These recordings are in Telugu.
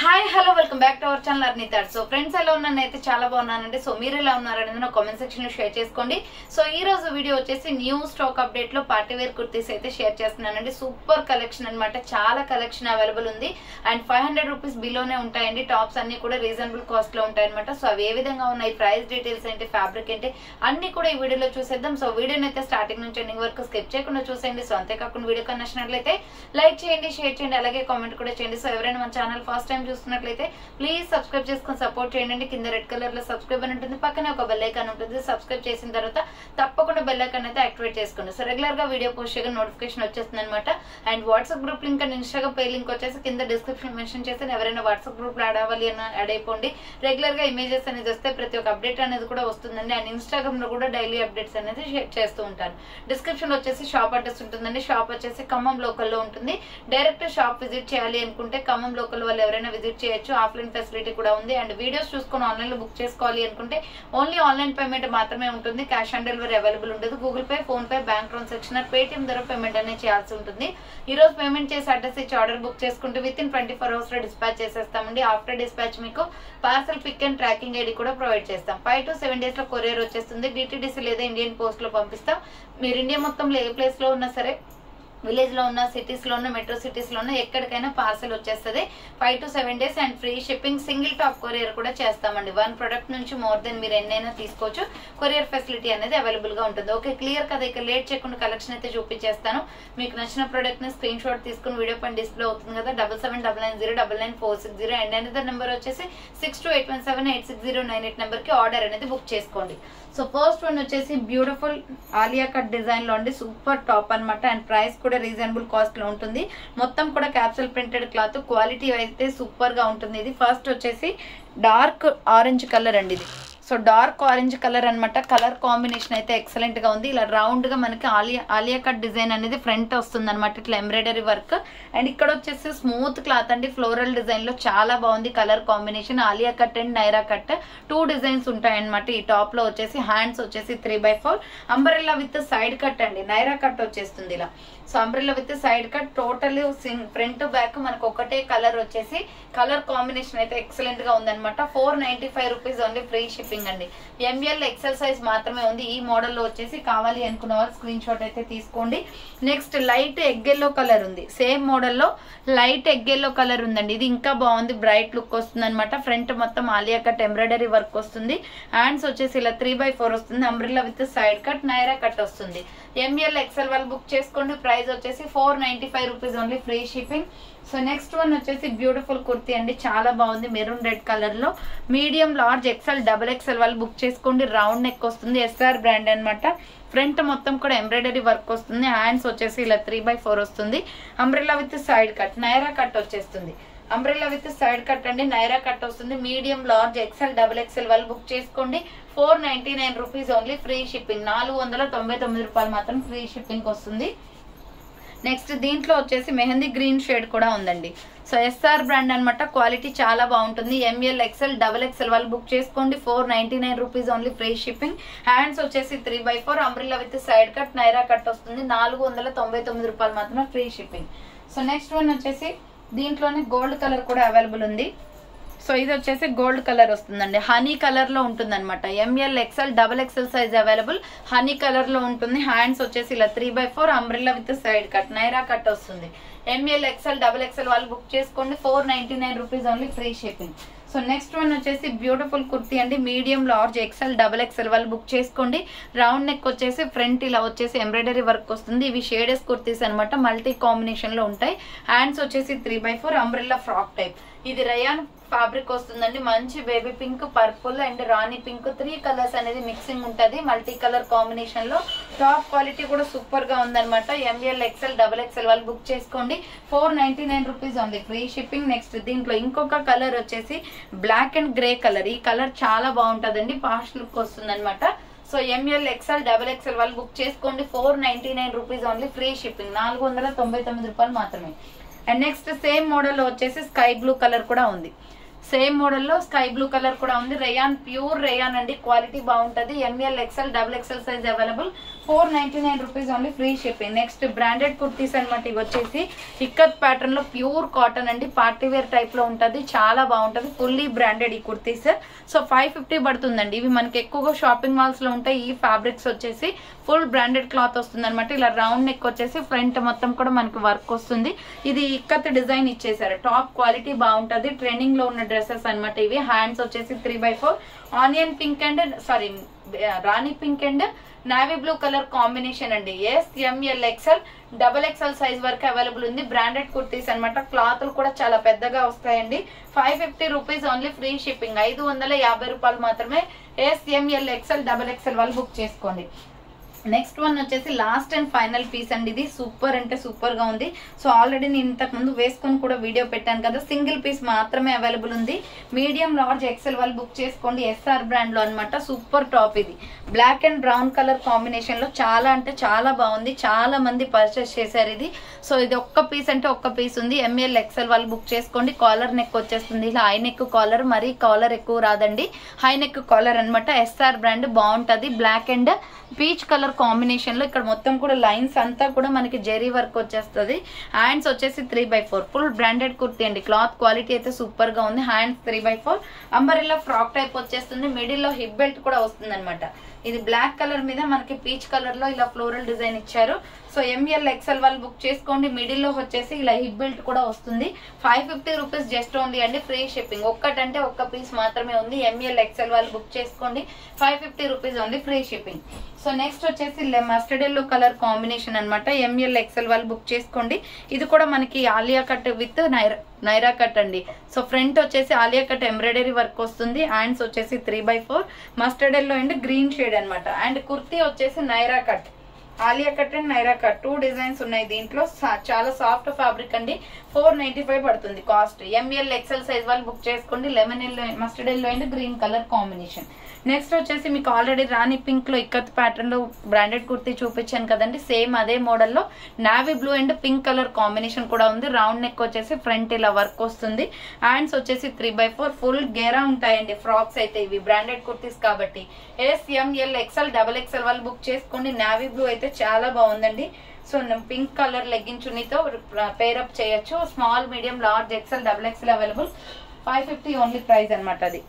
Hi hello welcome back to our channel అర్నితాడ్. సో ఫ్రెండ్స్ ఎలా ఉన్నానైతే చాలా బాగున్నానండి. సో మీరు ఎలా ఉన్నారనేది నా కామెంట్ సెక్షన్ లో షేర్ చేసుకోండి. సో ఈ రోజు వీడియో వచ్చేసి న్యూ స్టాక్ అప్డేట్ లో పార్టీ వేర్ కుర్తీస్ అయితే షేర్ చేస్తున్నానండి. సూపర్ కలెక్షన్ అన్నమాట. చాలా కలెక్షన్ అవైలబుల్ ఉంది అండ్ 500 రూపీస్ బిలోనే ఉంటాయండి. టాప్స్ అన్ని కూడా రీజనబుల్ కాస్ట్ లో ఉంటాయన్నమాట. సో అవి ఏ విధంగా ఉన్నాయి, ప్రైస్ డీటెయిల్స్ ఏంటి, ఫ్యాబ్రిక్ ఏంటి అన్ని కూడా ఈ వీడియోలో చూసేద్దాం. సో వీడియోని అయితే స్టార్టింగ్ నుంచి ఎండింగ్ వరకు స్కిప్ చేయకుండా చూసేయండి. సో అంతేకాకుండా వీడియో నచ్చినట్లయితే లైక్ చేయండి, షేర్ చేయండి, అలాగే కామెంట్ కూడా చేయండి. సో ఎవరైనా మన ఛానల్ ఫస్ట్ టైం చూస్తున్నట్లయితే ప్లీజ్ సబ్స్క్రైబ్ చేసుకొని సపోర్ట్ చేయండి. కింద రెడ్ కలర్ లో సబ్స్క్రైబ్ అని ఉంటుంది, పక్కనే ఒక బెల్ ఐకాన్ ఉంటుంది. సబ్స్క్రైబ్ చేసిన తర్వాత తప్పకుండా బెల్ ఐకాన్ అయితే యాక్టివేట్ చేసుకోండి. సో రెగ్యులర్ గా వీడియో పోస్ట్ చేయగా నోటిఫికేషన్ వచ్చేస్తుంది అనమాట. And WhatsApp group link and Instagram pay link వచ్చేసి కింద డిస్క్రిప్షన్ మెన్షన్ చేసి ఎవరైనా వాట్సాప్ గ్రూప్ లో యాడ్ అవ్వాలి అని యాడ్ అయిపోండి. రెగ్యులర్ గా ఇమేజెస్ అనేది వస్తే ప్రతి ఒక్క అప్డేట్ అనేది కూడా వస్తుందండి. అండ్ ఇన్స్టాగ్రామ్ లో కూడా డైలీ అప్డేట్స్ అనేది షేర్ చేస్తూ ఉంటాను. డిస్క్రిప్షన్ వచ్చేసి షాప్ అడ్రస్ ఉంటుందండి. షాప్ వచ్చేసి ఖమ్మం లోకల్ లో ఉంటుంది. డైరెక్ట్ షాప్ విజిట్ చేయాలి అనుకుంటే ఖమ్మం లోకల్ వాళ్ళు ఎవరైనా విజిట్ చేయొచ్చు. ఆఫ్లైన్ ఫెసిలిటీ కూడా ఉంది. అండ్ వీడియోస్ చూసుకొని ఆన్లైన్ లో బుక్ చేసుకోవాలి అనుకుంటే ఓన్లీ ఆన్లైన్ పేమెంట్ మాత్రమే ఉంటుంది. క్యాష్ ఆన్ డెలివరీ అవైలబుల్ ఉండదు. Google Pay, PhonePe, bank transaction, Paytm ద్వారా పేమెంట్ అనేది చేయాల్సి ఉంటుంది. ఈ రోజు పేమెంట్ చేసి అడ్రస్ ఇచ్చి ఆర్డర్ బుక్ చేసుకుంటే విత్ ఇన్ 24 hours లో డిస్పాచ్ చేసేస్తామండి. ఆఫ్టర్ డిస్పాచ్ మీకు parcel pick and tracking ID కూడా ప్రొవైడ్ చేస్తాం. 5 to 7 days లో కొరియర్ వచ్చేస్తుంది. డిటిడిసి లేదా ఇండియన్ పోస్ట్ లో పంపిస్తాం. మీరు ఇండియా మొత్తంలో ఏ ప్లేస్ లో ఉన్నా సరే, విలేజ్ లో ఉన్న, సిటీస్ లో ఉన్న, మెట్రో సిటీస్ లో ఉన్న ఎక్కడికైనా పార్సల్ వచ్చేస్తుంది. 5 to 7 days and free shipping. Single top courier కూడా చేస్తామండి. 1 ప్రొడక్ట్ నుంచి మోర్ దెన్ మీరు ఎన్నైనా తీసుకోవచ్చు. కొరియర్ ఫెసిలిటీ అనేది అవైలబుల్ గా ఉంటుంది. ఓకే, క్లియర్ కదా. ఇక లేట్ చేయకుండా కలెక్షన్ అయితే చూపించేస్తాను. మీకు నచ్చిన ప్రొడక్ట్ ని స్క్రీన్ షాట్ తీసుకుని వీడియో పైన డిస్ప్లే అవుతుంది కదా. 7799099460 అండ్ అనేది నెంబర్ వచ్చేసి 6281786098 నెంబర్ కి ఆర్డర్ అనేది బుక్ చేసుకోండి. సో ఫస్ట్ వన్ వచ్చేసి బ్యూటిఫుల్ ఆలియా కట్ డిజైన్ లో అండి. సూపర్ టాప్ అనమాట. అండ్ ప్రైస్ కూడా రీజనబుల్ కాస్ట్ లో ఉంటుంది. మొత్తం కూడా క్యాప్సూల్ ప్రింటెడ్ క్లాత్. క్వాలిటీ అయితే సూపర్ గా ఉంటుంది. ఇది ఫస్ట్ వచ్చేసి డార్క్ ఆరెంజ్ కలర్ అండి. ఇది సో డార్క్ ఆరెంజ్ కలర్ అనమాట. కలర్ కాంబినేషన్ అయితే ఎక్సలెంట్ గా ఉంది. ఇలా రౌండ్ గా మనకి ఆలియా కట్ డిజైన్ అనేది ఫ్రంట్ వస్తుంది అనమాట. ఇట్లా ఎంబ్రాయిడరీ వర్క్. అండ్ ఇక్కడ వచ్చేసి స్మూత్ క్లాత్ అండి. ఫ్లోరల్ డిజైన్ లో చాలా బాగుంది colour combination. Alia cut and Naira cut 2 designs ఉంటాయన్నమాట. ఈ టాప్ లో వచ్చేసి హ్యాండ్స్ వచ్చేసి 3/4 అంబ్రెల్లా విత్ సైడ్ కట్ అండి. నైరా కట్ వచ్చేస్తుంది ఇలా. So umbrella with side cut. Total front back మనకు ఒకటే కలర్ వచ్చేసి కలర్ కాంబినేషన్ అయితే ఎక్సలెంట్ గా ఉందన్నమాట. 495 రూపీస్ ఓన్లీ ఫ్రీ షిప్పింగ్ అండి. ఎంఎల్ ఎక్సెల్ సైజ్ మాత్రమే ఉంది. ఈ మోడల్ లో వచ్చేసి కావాలి అనుకున్న వాళ్ళు స్క్రీన్ షాట్ అయితే తీసుకోండి. Next light egg yellow colour ఉంది. సేమ్ మోడల్ లో లైట్ ఎగ్ ఎల్లో కలర్ ఉందండి. ఇది ఇంకా బాగుంది. బ్రైట్ లుక్ వస్తుంది అనమాట. ఫ్రంట్ మొత్తం ఆలియా కట్ ఎంబ్రాయిడరీ వర్క్ వస్తుంది. హ్యాండ్స్ వచ్చేసి ఇలా 3/4 వస్తుంది. Umbrella with side cut Naira cut వస్తుంది. ఎంఎల్ ఎక్సెల్ వాళ్ళు బుక్ చేసుకోండి. ప్రైస్ వచ్చేసి 495 rupees only free shipping. So next one వచ్చేసి బ్యూటిఫుల్ కుర్తీ అండి. చాలా బాగుంది. మెరూన్ రెడ్ కలర్ లో మీడియం, లార్జ్, ఎక్సెల్, XXL వాళ్ళు బుక్ చేసుకోండి. రౌండ్ నెక్ వస్తుంది. ఎస్ఆర్ బ్రాండ్ అనమాట. ఫ్రంట్ మొత్తం కూడా ఎంబ్రాయిడరీ వర్క్ వస్తుంది. హ్యాండ్స్ వచ్చేసి ఇలా 3/4 వస్తుంది. Umbrella with side cut Naira cut వచ్చేస్తుంది. అంబ్రెల్లా విత్ సైడ్ కట్ అండి. నైరా కట్ వస్తుంది. మీడియం, లార్జ్, ఎక్సెల్, XXL వాళ్ళు బుక్ చేసుకోండి. 499 రూపీస్ ఓన్లీ ఫ్రీ షిప్పింగ్. 499 రూపాయలు మాత్రం ఫ్రీ షిప్పింగ్ వస్తుంది. నెక్స్ట్ దీంట్లో వచ్చేసి మెహందీ గ్రీన్ షేడ్ కూడా ఉందండి. సో ఎస్ఆర్ బ్రాండ్ అనమాట. క్వాలిటీ చాలా బాగుంటుంది. ఎంఎల్, ఎక్సెల్, XXL వాళ్ళు బుక్ చేసుకోండి. 499 rupees only free shipping. Hands వచ్చేసి 3/4 umbrella with side cut Naira cut వస్తుంది. 499 రూపాయలు మాత్రమే free shipping. So next one వచ్చేసి దీంట్లోనే గోల్డ్ కలర్ కూడా అవైలబుల్ ఉంది. సో ఇది వచ్చేసి గోల్డ్ కలర్ వస్తుందండి. హనీ కలర్ లో ఉంటుంది అనమాట. M L, XL, XXL size available. Honey colour లో ఉంటుంది. హ్యాండ్స్ వచ్చేసి ఇలా 3/4 umbrella with side cut Naira cut వస్తుంది. ఎంఎల్, ఎక్సెల్, XXL వాళ్ళు బుక్ చేసుకోండి. 499 rupees only free shipping. So next one వచ్చేసి బ్యూటిఫుల్ కుర్తీ అండి. మీడియం, లార్జ్, ఎక్సెల్, XXL వాళ్ళు బుక్ చేసుకోండి. రౌండ్ నెక్ వచ్చేసి ఫ్రంట్ ఇలా వచ్చేసి ఎంబ్రాయిడరీ వర్క్ వస్తుంది. ఇవి షేడెస్ కుర్తీస్ అనమాట. మల్టీ కాంబినేషన్ లో ఉంటాయి. హ్యాండ్స్ వచ్చేసి 3/4 అంబ్రెల్లా ఫ్రాక్ టైప్. ఇది రయాన్ ఫ్యాబ్రిక్ వస్తుందండి. మంచి baby pink, purple and rani pink 3 colours అనేది మిక్సింగ్ ఉంటుంది. మల్టీ కలర్ కాంబినేషన్ లో. టాప్ క్వాలిటీ కూడా సూపర్ గా ఉందన్నమాట. ఎంఎల్, ఎక్సెల్, XXL వాళ్ళు బుక్ చేసుకోండి. 499 rupees only free shipping. Next దీంట్లో ఇంకొక కలర్ వచ్చేసి బ్లాక్ అండ్ గ్రే కలర్. ఈ కలర్ చాలా బాగుంటదండి. పాస్ట్ లుక్ వస్తుంది అనమాట. సో ఎంఎల్, ఎక్సెల్, XXL వాళ్ళు బుక్ చేసుకోండి. 499 రూపీస్ ఓన్లీ ఫ్రీ షిప్పింగ్. 499 రూపాయలు మాత్రమే. అండ్ నెక్స్ట్ సేమ్ మోడల్ లో వచ్చేసి స్కై బ్లూ కలర్ కూడా ఉంది. సేమ్ మోడల్లో స్కై బ్లూ కలర్ కూడా ఉంది. రేయాన్, ప్యూర్ రేయాన్ అండి, క్వాలిటీ బాగుంటది. M L XL double XL size available. 499 rupees only, free shipping. Next branded kurtis అనమాట. ఇవి వచ్చేసి ఇక్కత్ ప్యాటర్న్ లో ప్యూర్ కాటన్ అండి, పార్టీ వేర్ టైప్ లో ఉంటది, చాలా బాగుంటది. ఫుల్లీ బ్రాండెడ్ ఈ కుర్తీస్. సో 550 పడుతుందండి. ఇవి మనకి ఎక్కువగా షాపింగ్ మాల్స్ లో ఉంటాయి. ఈ ఫ్యాబ్రిక్స్ వచ్చేసి ఫుల్ బ్రాండెడ్ క్లాత్ వస్తుంది అనమాట. ఇలా రౌండ్ నెక్ వచ్చేసి ఫ్రంట్ మొత్తం కూడా మనకి వర్క్ వస్తుంది. ఇది ఇక్కత్ డిజైన్ ఇచ్చేసారు. టాప్ క్వాలిటీ బాగుంటది. ట్రెండింగ్ లో ఉన్న డ్రెస్సెస్ అనమాట ఇవి. హ్యాండ్స్ వచ్చేసి 3/4 onion pink and rani pink and navy blue colour combination అండి. M L XL double XL size వరకు అవైలబుల్ ఉంది. బ్రాండెడ్ కుర్తీస్ అనమాట. క్లాత్లు కూడా చాలా పెద్దగా వస్తాయండి. 550 రూపీస్ ఓన్లీ, ఫ్రీ షిప్పింగ్. 550 రూపాయలు మాత్రమే. ఎంఎల్ ఎక్స్ఎల్ డబల్ ఎక్స్ఎల్ వాళ్ళు బుక్ చేసుకోండి. నెక్స్ట్ వన్ వచ్చేసి లాస్ట్ అండ్ ఫైనల్ పీస్ అండి. ఇది సూపర్ అంటే సూపర్ గా ఉంది. సో ఆల్రెడీ నేను ఇంతకు ముందు వేసుకొని కూడా వీడియో పెట్టాను కదా. సింగిల్ పీస్ మాత్రమే అవైలబుల్ ఉంది. మీడియం, లార్జ్, ఎక్సెల్ వాళ్ళు బుక్ చేసుకోండి. ఎస్ఆర్ బ్రాండ్ లో అనమాట. సూపర్ టాప్ ఇది. Black and brown colour combination లో చాలా అంటే చాలా బాగుంది. చాలా మంది పర్చేస్ చేశారు ఇది. సో ఇది ఒక్క పీస్ అంటే ఒక్క పీస్ ఉంది. ఎంఎల్ ఎక్సెల్ వాళ్ళు బుక్ చేసుకోండి. కాలర్ నెక్ వచ్చేస్తుంది. ఇలా హై నెక్ కాలర్, మరీ కాలర్ ఎక్కువ రాదండి. హై నెక్ కాలర్ అనమాట. ఎస్ఆర్ బ్రాండ్ బాగుంటది. Black and peach colour combination లో ఇక్కడ మొత్తం కూడా లైన్స్ అంతా కూడా మనకి జెరీ వర్క్ వచ్చేస్తుంది. హ్యాండ్స్ వచ్చేసి 3/4 ఫుల్ బ్రాండెడ్ కుర్తీ అండి. క్లాత్ క్వాలిటీ అయితే సూపర్ గా ఉంది. హ్యాండ్స్ 3/4 అంబరెల్లా ఫ్రాక్ టైప్ వచ్చేస్తుంది. మిడిల్ లో హిప్ బెల్ట్ కూడా వస్తుంది అనమాట. ఇది బ్లాక్ కలర్ మీద మనకి పీచ్ కలర్ లో ఇలా ఫ్లోరల్ డిజైన్ ఇచ్చారు. సో ఎంఎల్ ఎక్స్ఎల్ వాళ్ళు బుక్ చేసుకోండి. మిడిల్ లో వచ్చేసి ఇలా హిప్ బెల్ట్ కూడా వస్తుంది. 550 రూపీస్ జస్ట్ ఓన్లీ అండి, ఫ్రీ షిప్పింగ్. ఒక్కటంటే ఒక్క పీస్ మాత్రమే ఉంది. ఎంఎల్ ఎక్స్ఎల్ వాళ్ళు బుక్ చేసుకోండి. 550 rupees only, free shipping. So next వచ్చేసి మస్టర్డ్ ఎల్లో కలర్ కాంబినేషన్ అనమాట. ఎంఎల్ ఎక్స్ఎల్ వాళ్ళు బుక్ చేసుకోండి. ఇది కూడా మనకి Alia cut with Naira cut అండి. సో ఫ్రంట్ వచ్చేసి ఆలియా కట్ ఎంబ్రాయిడరీ వర్క్ వస్తుంది. హ్యాండ్స్ వచ్చేసి 3/4 mustard yellow and green shade అనమాట. అండ్ కుర్తీ వచ్చేసి Naira cut, Alia cut and Naira cut 2 designs ఉన్నాయి దీంట్లో. చాలా సాఫ్ట్ ఫ్యాబ్రిక్ అండి. 495 పడుతుంది కాస్ట్. ఎంఎల్ ఎక్స్ఎల్ సైజ్ వాళ్ళు బుక్ చేసుకోండి. Lemon yellow, mustard yellow and green colour combination. Next వచ్చేసి మీకు ఆల్రెడీ రాణి పింక్ లో ఇక్కత్ ప్యాటర్న్ లో బ్రాండెడ్ కుర్తీ చూపించాను కదండి. సేమ్ అదే మోడల్ లో navy blue and pink colour combination కూడా ఉంది. రౌండ్ నెక్ వచ్చేసి ఫ్రంట్ ఇలా వర్క్ వస్తుంది. హ్యాండ్స్ వచ్చేసి 3/4 ఫుల్ గేరా ఉంటాయండి. ఫ్రాక్స్ అయితే ఇవి బ్రాండెడ్ కుర్తీస్ కాబట్టి. ఎంఎల్ ఎక్స్ఎల్ డబల్ ఎక్స్ఎల్ వాళ్ళు బుక్ చేసుకోండి. నావీ బ్లూ అయితే చాలా బాగుందండి. సో పింక్ కలర్ లెగ్గిన్ చున్నీతో పేరప్ చేయొచ్చు. Small, medium, large, XL double XL available. 550 only price అనమాట అది.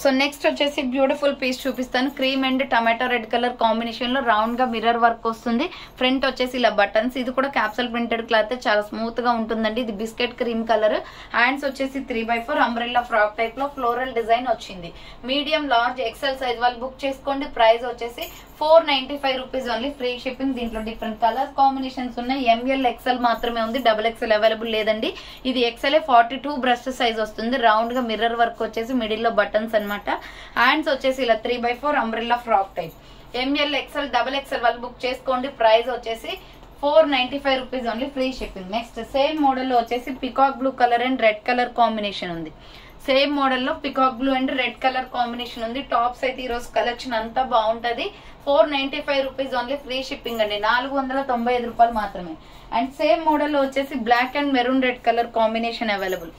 సో నెక్స్ట్ వచ్చేసి బ్యూటిఫుల్ పీస్ చూపిస్తాను. Cream and tomato red colour combination లో రౌండ్ గా మిర్రర్ వర్క్ వస్తుంది. ఫ్రంట్ వచ్చేసి ఇలా బటన్స్. ఇది కూడా క్యాప్సల్ ప్రింటెడ్ క్లాత్, చాలా స్మూత్ గా ఉంటుందండి. ఇది బిస్కెట్ క్రీమ్ కలర్. హ్యాండ్స్ వచ్చేసి 3/4 అంబ్రెల్లా ఫ్రాక్ టైప్ లో ఫ్లోరల్ డిజైన్ వచ్చింది. మీడియం, లార్జ్, ఎక్సెల్ సైజ్ వాళ్ళు బుక్ చేసుకోండి. ప్రైస్ వచ్చేసి 495 రూపీస్ ఓన్లీ, ఫ్రీ షిప్పింగ్. దీంట్లో డిఫరెంట్ కలర్ కాంబినేషన్స్ ఉన్నాయి. ఎంఎల్ ఎక్సెల్ మాత్రమే ఉంది, డబుల్ ఎక్సెల్ అవైలబుల్ లేదండి. ఇది ఎక్సెల్ 42 బ్రష్ సైజ్ వస్తుంది. రౌండ్ గా మిర్రర్ వర్క్ వచ్చేసి మిడిల్ లో బటన్స్ అనమాట. హ్యాండ్స్ వచ్చేసి ఇలా 3/4 umbrella frock type. M L XL double XL వాళ్ళు బుక్ చేసుకోండి. ప్రైస్ వచ్చేసి 495 rupees only, free shipping. Next same model లో వచ్చేసి peacock blue colour and red colour combination ఉంది. సేమ్ మోడల్ లో peacock blue and red colour combination ఉంది. టాప్స్ అయితే ఈ రోజు కలెక్షన్ అంతా బాగుంటది. 495 రూపీస్ ఓన్లీ, ఫ్రీ షిప్పింగ్ అండి. 495 రూపాయలు మాత్రమే. అండ్ సేమ్ మోడల్ లో వచ్చేసి black and maroon red colour combination available.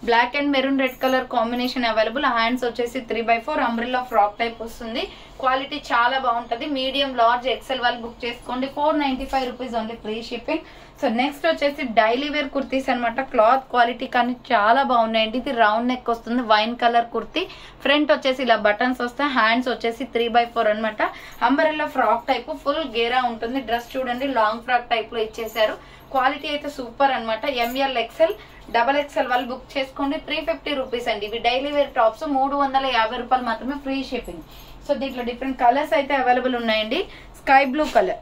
Black and maroon red colour combination available. Hands వచ్చేసి 3/4 అంబ్రెల్లా ఫ్రాక్ టైప్ వస్తుంది. క్వాలిటీ చాలా బాగుంటది. మీడియం, లార్జ్, ఎక్సెల్ వాళ్ళు బుక్ చేసుకోండి. 495 rupees only, free shipping. So next వచ్చేసి డైలీ వేర్ కుర్తీస్ అనమాట. క్లాత్ క్వాలిటీ కానీ చాలా బాగున్నాయండి. ఇది రౌండ్ నెక్ వస్తుంది. Wine colour kurti. ఫ్రంట్ వచ్చేసి ఇలా బటన్స్ వస్తాయి. హ్యాండ్స్ వచ్చేసి 3/4 అనమాట. అంబరెల్లా ఫ్రాక్ టైప్ ఫుల్ గేరా ఉంటుంది. డ్రెస్ చూడండి, లాంగ్ ఫ్రాక్ టైప్ లో ఇచ్చేసారు. క్వాలిటీ అయితే సూపర్ అనమాట. ఎంఎల్ ఎక్సెల్ డబల్ ఎక్సెల్ వాళ్ళు బుక్ చేసుకోండి. 350 రూపీస్ అండి. ఇవి డైలీ వేర్ టాప్స్. 350 రూపాయలు మాత్రమే, ఫ్రీ షిప్పింగ్. సో దీంట్లో డిఫరెంట్ కలర్స్ అయితే అవైలబుల్ ఉన్నాయండి. Sky blue colour.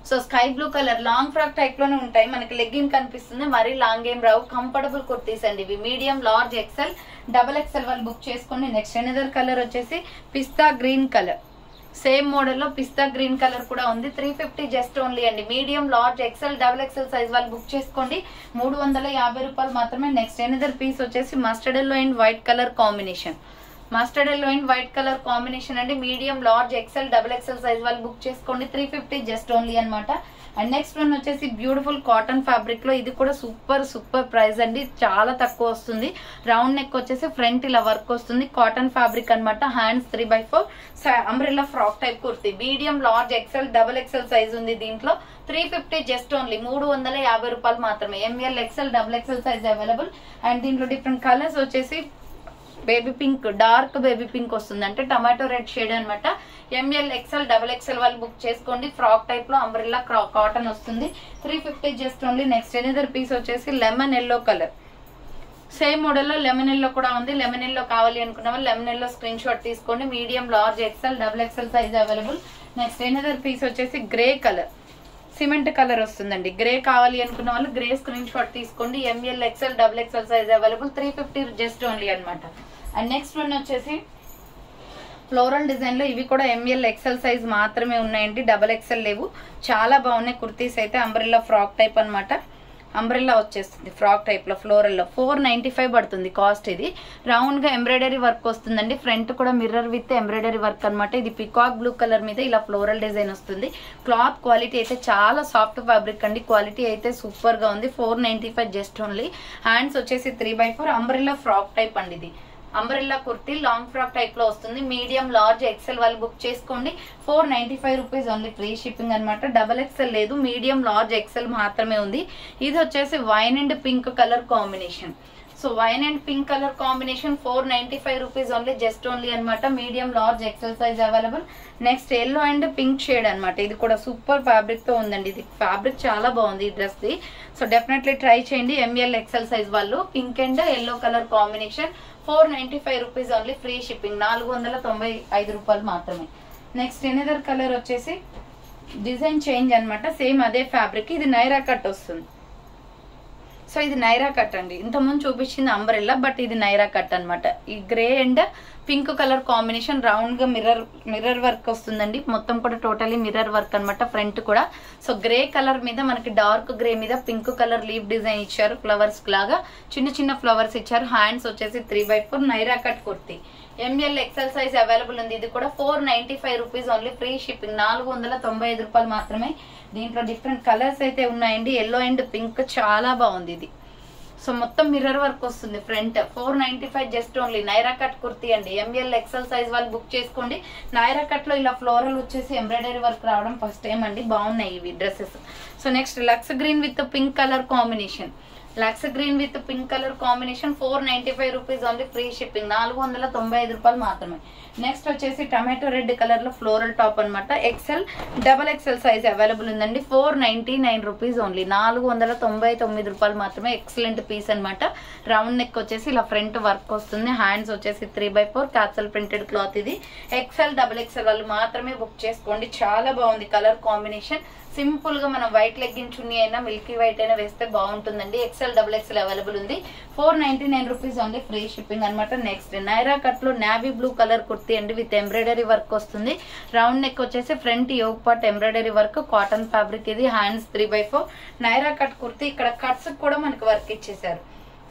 So sky blue colour long frock type లోనే ఉంటాయి. మనకి లెగ్గింగ్ కనిపిస్తుంది, మరీ లాంగ్ ఏం రావు. కంఫర్టబుల్ కుర్తీస్ అండి ఇవి. Medium, large, XL double XL వాళ్ళు బుక్ చేసుకోండి. నెక్స్ట్ ఎనదర్ కలర్ వచ్చేసి పిస్తా గ్రీన్ కలర్. సేమ్ మోడల్ లో పిస్తా గ్రీన్ కలర్ కూడా ఉంది. 350 జస్ట్ ఓన్లీ అండి. Medium, large, XL double XL size వాళ్ళు బుక్ చేసుకోండి. 350 రూపాయలు మాత్రమే. నెక్స్ట్ ఎనదర్ పీస్ వచ్చేసి mustard yellow and white colour combination. Mustard yellow and white colour combination అండి. Medium, large, XL double XL size వాళ్ళు బుక్ చేసుకోండి. 350 జస్ట్ ఓన్లీ అనమాట. అండ్ నెక్స్ట్ వన్ వచ్చేసి బ్యూటిఫుల్ కాటన్ ఫ్యాబ్రిక్ లో, ఇది కూడా సూపర్ ప్రైస్ అండి, చాలా తక్కువ వస్తుంది. రౌండ్ నెక్ వచ్చేసి ఫ్రంట్ ఇలా వర్క్ వస్తుంది, కాటన్ ఫ్యాబ్రిక్ అనమాట. Hands 3/4 umbrella frock type kurti, medium, large, XL, double XL size ఉంది దీంట్లో. 350 జస్ట్ ఓన్లీ 350 రూపాయలు మాత్రమే. M L, XL, double XL size available. And దీంట్లో డిఫరెంట్ కలర్స్ వచ్చేసి baby pink, dark baby pink వస్తుంది, అంటే టమాటో రెడ్ షేడ్ అనమాట. ఎంఎల్, ఎక్సెల్, డబుల్ ఎక్సెల్ వాళ్ళు బుక్ చేసుకోండి. ఫ్రాక్ టైప్ లో అంబ్రెల్లా కాటన్ వస్తుంది, 350 just only. Next another piece వచ్చేసి lemon yellow colour, same model లో లెమన్ ఎల్లో కూడా ఉంది. లెమన్ ఎల్లో కావాలి అనుకున్న వాళ్ళు లెమన్ ఎల్లో స్క్రీన్ షాట్ తీసుకోండి. Medium, large, XL, double XL size available. Next another piece వచ్చేసి గ్రే కలర్, సిమెంట్ కలర్ వస్తుందండి. గ్రే కావాలి అనుకున్న వాళ్ళు గ్రే స్క్రీన్ షాట్ తీసుకోండి. M L, XL, double XL size available, 350 just only అనమాట. అండ్ నెక్స్ట్ వన్ వచ్చేసి ఫ్లోరల్ డిజైన్ లో, ఇవి కూడా ఎంఎల్, ఎక్సెల్ సైజ్ మాత్రమే ఉన్నాయండి, డబుల్ ఎక్సెల్ లేవు. చాలా బాగున్నాయి కుర్తీస్ అయితే. అంబ్రెల్లా ఫ్రాక్ టైప్ అనమాట, అంబ్రెల్లా వచ్చేస్తుంది ఫ్రాక్ టైప్ లో, ఫ్లోరల్ లో 495 పడుతుంది కాస్ట్. ఇది రౌండ్ గా ఎంబ్రాయిడరీ వర్క్ వస్తుందండి, ఫ్రంట్ కూడా మిర్రర్ విత్ ఎంబ్రాయిడరీ వర్క్ అనమాట. ఇది పికాక్ బ్లూ కలర్ మీద ఇలా ఫ్లోరల్ డిజైన్ వస్తుంది. క్లాత్ క్వాలిటీ అయితే చాలా సాఫ్ట్ ఫ్యాబ్రిక్ అండి, క్వాలిటీ అయితే సూపర్ గా ఉంది. 495 జస్ట్ ఓన్లీ. హ్యాండ్స్ వచ్చేసి 3/4 అంబ్రెల్లా ఫ్రాక్ టైప్ అండి. ఇది umbrella kurti long frock type లో వస్తుంది. మీడియం, లార్జ్, ఎక్సెల్ వాళ్ళు బుక్ చేసుకోండి. 495 రూపీస్ ఓన్లీ, ఫ్రీ షిప్పింగ్ అనమాట. డబల్ ఎక్సెల్ లేదు, మీడియం, లార్జ్, ఎక్సెల్ మాత్రమే ఉంది. ఇది వచ్చేసి wine and pink colour combination. So wine and pink colour combination 495 rupees only, just only అనమాట. Medium, large, XL size available. Next yellow and pink shade అనమాట. ఇది కూడా సూపర్ ఫ్యాబ్రిక్ తో ఉందండి. ఇది ఫ్యాబ్రిక్ చాలా బాగుంది ఈ dress the. So definitely try చేయండి. ఎంఎల్, ఎక్సెల్ సైజ్ వాళ్ళు. Pink and yellow colour combination, 495 rupees only, free shipping, 495 రూపాయలు మాత్రమే. నెక్స్ట్ ఎనదర్ కలర్ వచ్చేసి డిజైన్ చేంజ్ అనమాట, సేమ్ అదే ఫ్యాబ్రిక్. ఇది నైరా కట్ వస్తుంది. సో ఇది నైరా కట్ అండి, ఇంతకుముందు చూపించింది అంబ్రెల్లా, బట్ ఇది నైరా కట్ అనమాట. ఈ grey and pink colour combination, round గా మిర్రర్ వర్క్ వస్తుందండి. మొత్తం కూడా టోటలీ మిర్రర్ వర్క్ అనమాట, ఫ్రంట్ కూడా. సో గ్రే కలర్ మీద మనకి డార్క్ గ్రే మీద పింక్ కలర్ లీవ్ డిజైన్ ఇచ్చారు, ఫ్లవర్స్ లాగా చిన్న ఫ్లవర్స్ ఇచ్చారు. హ్యాండ్స్ వచ్చేసి 3/4 Naira cut kurti. M L, XL size available ఉంది. ఇది కూడా 495 రూపీస్ ఓన్లీ, ఫ్రీ షిప్పింగ్, 495 రూపాయలు మాత్రమే. దీంట్లో డిఫరెంట్ కలర్స్ అయితే ఉన్నాయండి. ఎల్లో అండ్ పింక్ చాలా బాగుంది ఇది. సో మొత్తం మిర్రర్ వర్క్ వస్తుంది front. 495 just only. Naira cut kurti అండి. ఎంఎల్, ఎక్సెల్ సైజ్ వాళ్ళు బుక్ చేసుకోండి. నైరా కట్ లో ఇలా ఫ్లోరల్ వచ్చేసి ఎంబ్రాయిడరీ వర్క్ రావడం ఫస్ట్ టైం అండి, బాగున్నాయి ఇవి dresses. So next lux green with pink colour combination. Lux green with pink colour combination 495 rupees only, free shipping, 495 రూపాయలు మాత్రమే. నెక్స్ట్ వచ్చేసి టమాటో రెడ్ కలర్ లో ఫ్లోరల్ టాప్ అనమాట. XL, double XL size available ఉందండి. 499 రూపీస్ ఓన్లీ, 499 రూపాయలు మాత్రమే. ఎక్సలెంట్ పీస్ అనమాట. రౌండ్ నెక్ వచ్చేసి ఇలా ఫ్రంట్ వర్క్ వస్తుంది. హ్యాండ్స్ వచ్చేసి 3/4 క్యాప్సల్ ప్రింటెడ్ క్లాత్. ఇది ఎక్సెల్, డబల్ ఎక్సెల్ వాళ్ళు మాత్రమే బుక్ చేసుకోండి. చాలా బాగుంది కలర్ కాంబినేషన్. సింపుల్ గా మనం వైట్ లెగ్గిన్ చున్నీ అయినా మిల్కీ వైట్ అయినా వేస్తే బాగుంటుందండి. ఎక్సెల్, డబుల్ ఎక్సెల్ అవైలబుల్ ఉంది. 499 రూపీస్ ఓన్లీ, ఫ్రీ షిప్పింగ్ అనమాట. నెక్స్ట్ నైరా కట్ లో నావీ బ్లూ కలర్ కుర్తీ అండి, విత్ ఎంబ్రాయిడరీ వర్క్ వస్తుంది. రౌండ్ నెక్ వచ్చేసి front yoke part embroidery work, cotton fabric. ఇది హ్యాండ్స్ 3/4 నైరా కట్ కుర్తీ. ఇక్కడ కట్స్ కూడా మనకి వర్క్ ఇచ్చేసారు.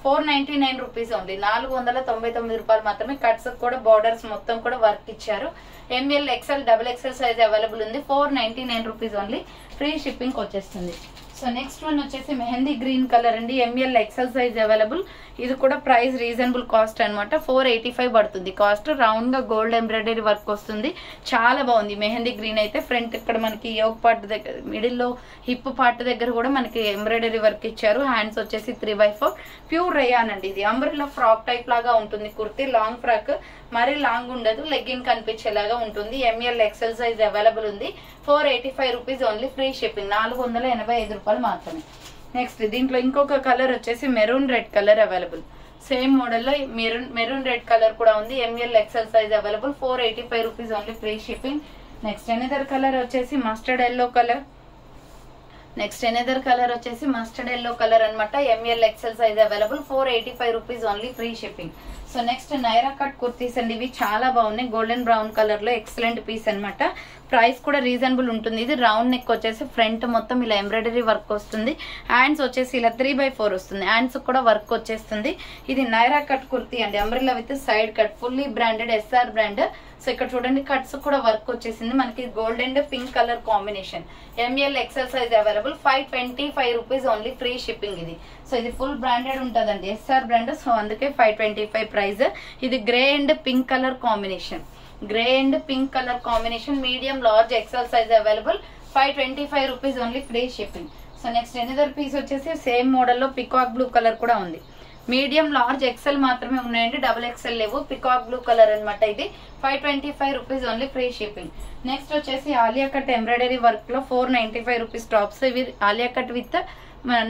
499 రూపీస్ ఓన్లీ, 499 రూపాయలు మాత్రమే. కట్స్ కూడా బార్డర్స్ మొత్తం కూడా వర్క్ ఇచ్చారు. M L, XL, double XL size available ఉంది. 499 రూపీస్ ఓన్లీ, ఫ్రీ షిప్పింగ్ వచ్చేస్తుంది. సో నెక్స్ట్ వన్ వచ్చేసి మెహందీ గ్రీన్ కలర్ అండి. M L, XL size available. ఇది కూడా ప్రైస్ రీజనబుల్ కాస్ట్ అనమాట. 485 పడుతుంది కాస్ట్. రౌండ్ గా గోల్డ్ ఎంబ్రాయిడరీ వర్క్ వస్తుంది. చాలా బాగుంది మెహందీ గ్రీన్ అయితే. ఫ్రంట్ ఇక్కడ మనకి యోగ్ పార్ట్ దగ్గర, మిడిల్ లో హిప్ పార్ట్ దగ్గర కూడా మనకి ఎంబ్రాయిడరీ వర్క్ ఇచ్చారు. హ్యాండ్స్ వచ్చేసి 3/4 ప్యూర్ రేయాన్ అండి. ఇది అంబ్రెల్లా ఫ్రాక్ టైప్ లాగా ఉంటుంది కుర్తీ. లాంగ్ ఫ్రాక్, మరీ లాంగ్ ఉండదు, లెగ్గిన్ కనిపించేలాగా ఉంటుంది. ఎంఎల్, ఎక్సెల్ సైజ్ అవైలబుల్ ఉంది. 485 రూపీస్ ఓన్లీ, ఫ్రీ షిప్పింగ్, 485 రూపాయలు మాత్రమే. నెక్స్ట్ దీంట్లో ఇంకొక కలర్ వచ్చేసి maroon red colour available. Same model లో మెరూన్ రెడ్ కలర్ కూడా ఉంది. M L, XL size available. 485 rupees only, free shipping. Next another colour వచ్చేసి mustard yellow colour. Next another colour వచ్చేసి మస్టర్డ్ ఎల్లో కలర్ అనమాట. M L, XL size available. 485 rupees only, free shipping. So next Naira cut kurtis అండి. ఇవి చాలా బాగున్నాయి. గోల్డెన్ బ్రౌన్ కలర్ లో ఎక్సలెంట్ పీస్ అనమాట. ప్రైస్ కూడా రీజనబుల్ ఉంటుంది. ఇది రౌండ్ నెక్ వచ్చేసి ఫ్రంట్ మొత్తం ఇలా ఎంబ్రాయిడరీ వర్క్ వస్తుంది. హ్యాండ్స్ వచ్చేసి ఇలా 3/4 వస్తుంది. హ్యాండ్స్ కూడా వర్క్ వచ్చేస్తుంది. ఇది నైరా కట్ కుర్తీ అండి, umbrella with side cut, fully branded SR brand. So ఇక్కడ చూడండి కట్స్ కూడా వర్క్ వచ్చేసింది. మనకి gold and pink colour combination. ML XL size available. 525 rupees only, free shipping ఇది. సో ఇది ఫుల్ బ్రాండెడ్ ఉంటుందండి, ఎస్ఆర్ బ్రాండ్. సో అందుకే 525 ప్రైస్. ఇది grey and pink colour combination, grey and pink colour combination. Medium large XL size available. 525 rupees only, free shipping. So next another piece వచ్చేసి సేమ్ మోడల్లో పికాక్ బ్లూ కలర్ కూడా ఉంది. మీడియం లార్జ్ XL మాత్రమే ఉన్నాయండి, XXL లేవు. పికాక్ బ్లూ కలర్ అనమాట. ఇది 525 rupees only, free shipping. Next వచ్చేసి ఆలియా కట్ ఎంబ్రాయిడరీ వర్క్ లో 495 రూపీస్ టాప్స్. ఇవి Alia cut with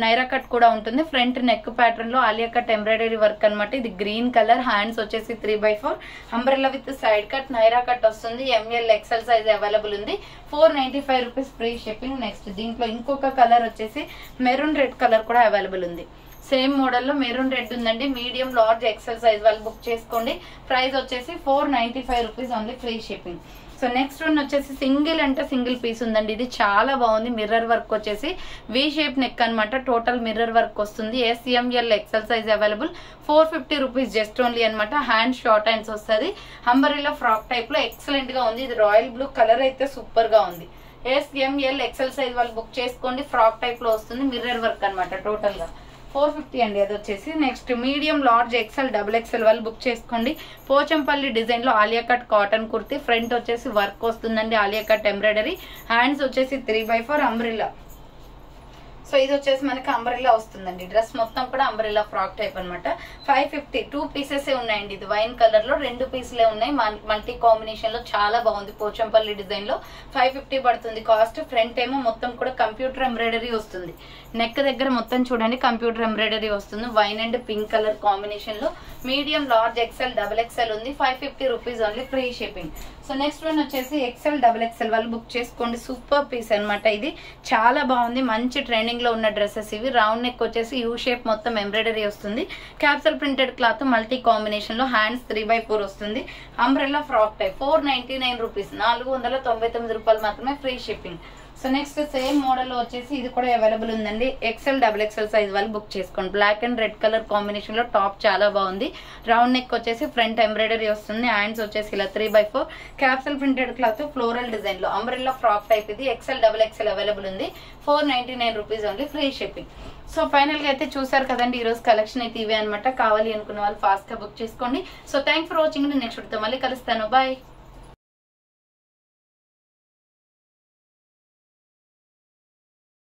Naira cut కూడా ఉంటుంది. ఫ్రంట్ నెక్ ప్యాటర్న్ లో ఆలియా కట్ ఎంబ్రాయిడరీ వర్క్ అనమాట. ఇది గ్రీన్ కలర్. హ్యాండ్స్ వచ్చేసి 3/4. Umbrella with side cut, Naira cut వస్తుంది. ML XL సైజ్ అవైలబుల్ ఉంది. 495 రూపీస్, ఫ్రీ షిప్పింగ్. నెక్స్ట్ దీంట్లో ఇంకొక కలర్ వచ్చేసి మెరూన్ రెడ్ కలర్ కూడా అవైలబుల్ ఉంది. సేమ్ మోడల్లో మెరూన్ రెడ్ ఉందండి. మీడియం లార్జ్ XL సైజ్ వాళ్ళు బుక్ చేసుకోండి. ప్రైస్ వచ్చేసి 495 rupees only, free shipping. So next one వచ్చేసి సింగిల్ అంటే సింగిల్ పీస్ ఉందండి. ఇది చాలా బాగుంది. మిర్రర్ వర్క్ వచ్చేసి వి షేప్ నెక్ అనమాట. టోటల్ మిర్రర్ వర్క్ వస్తుంది. SML XL size available. 450 rupees just only అనమాట. హ్యాండ్ షార్ట్ హ్యాండ్స్ వస్తుంది. అంబరెల్లా ఫ్రాక్ టైప్ లో ఎక్సలెంట్ గా ఉంది. ఇది రాయల్ బ్లూ కలర్ అయితే సూపర్ గా ఉంది. SML XL సైజ్ వాళ్ళు బుక్ చేసుకోండి. ఫ్రాక్ టైప్ లో వస్తుంది. మిర్రర్ వర్క్ అనమాట టోటల్ గా. 450 అండి అది వచ్చేసి. Next medium large XL XXL వాళ్ళు బుక్ చేసుకోండి. పోచంపల్లి డిజైన్ లో Alia cut cotton kurti. Front వచ్చేసి వర్క్ వస్తుందండి, ఆలియా కట్ ఎంబ్రాయిడరీ. హ్యాండ్స్ వచ్చేసి 3/4 అంబ్రెల్లా. సో ఇది వచ్చేసి మనకి అంబ్రెల్లా వస్తుందండి. డ్రెస్ మొత్తం కూడా అంబ్రెల్లా ఫ్రాక్ టైప్ అనమాట. 550. 2 పీసెస్ ఉన్నాయండి. ఇది వైన్ కలర్ లో 2 పీసులే ఉన్నాయి. మల్టీ కాంబినేషన్ లో చాలా బాగుంది. పోచంపల్లి డిజైన్ లో 550 పడుతుంది కాస్ట్. ఫ్రంట్ ఏమో మొత్తం కూడా కంప్యూటర్ ఎంబ్రాయిడరీ వస్తుంది. నెక్ దగ్గర మొత్తం చూడండి కంప్యూటర్ ఎంబ్రాయిడరీ వస్తుంది. Wine and pink colour combination లో. మీడియం లార్జ్ XL XXL ఉంది. 550 rupees only, free shipping. So next one వచ్చేసి XL XXL వాళ్ళు బుక్ చేసుకోండి. సూపర్ పీస్ అనమాట. ఇది చాలా బాగుంది. మంచి ట్రెండింగ్ లో ఉన్న డ్రెస్సెస్ ఇవి. రౌండ్ నెక్ వచ్చేసి యూ షేప్ మొత్తం ఎంబ్రాయిడరీ వస్తుంది. Capsule printed cloth multi combination లో. హ్యాండ్స్ 3/4 వస్తుంది. Umbrella frock type. 499 రూపీస్, 499 రూపాయలు మాత్రమే, free shipping. So next same model వచ్చేసి ఇది కూడా అవైలబుల్ ఉందండి. XL XXL సైజ్ వాళ్ళు బుక్ చేసుకోండి. Black and red colour combination లో టాప్ చాలా బాగుంది. రౌండ్ నెక్ వచ్చేసి ఫ్రంట్ ఎంబ్రాయిడరీ వస్తుంది. హ్యాండ్స్ వచ్చేసి ఇలా 3/4. Capsule printed cloth floral design లో అంబ్రెల్లా ఫ్రాక్ టైప్. ఇది XL XXL అవైలబుల్ ఉంది. 499 rupees only, free shipping. So final గా అయితే చూసారు కదండి ఈ రోజు కలెక్షన్ అయితే ఇవే అనమాట. కావాలి అనుకున్న వాళ్ళు ఫాస్ట్ గా బుక్ చేసుకోండి. So thank for watching. Next వీడియోతో మళ్ళీ కలుస్తాను. బాయ్.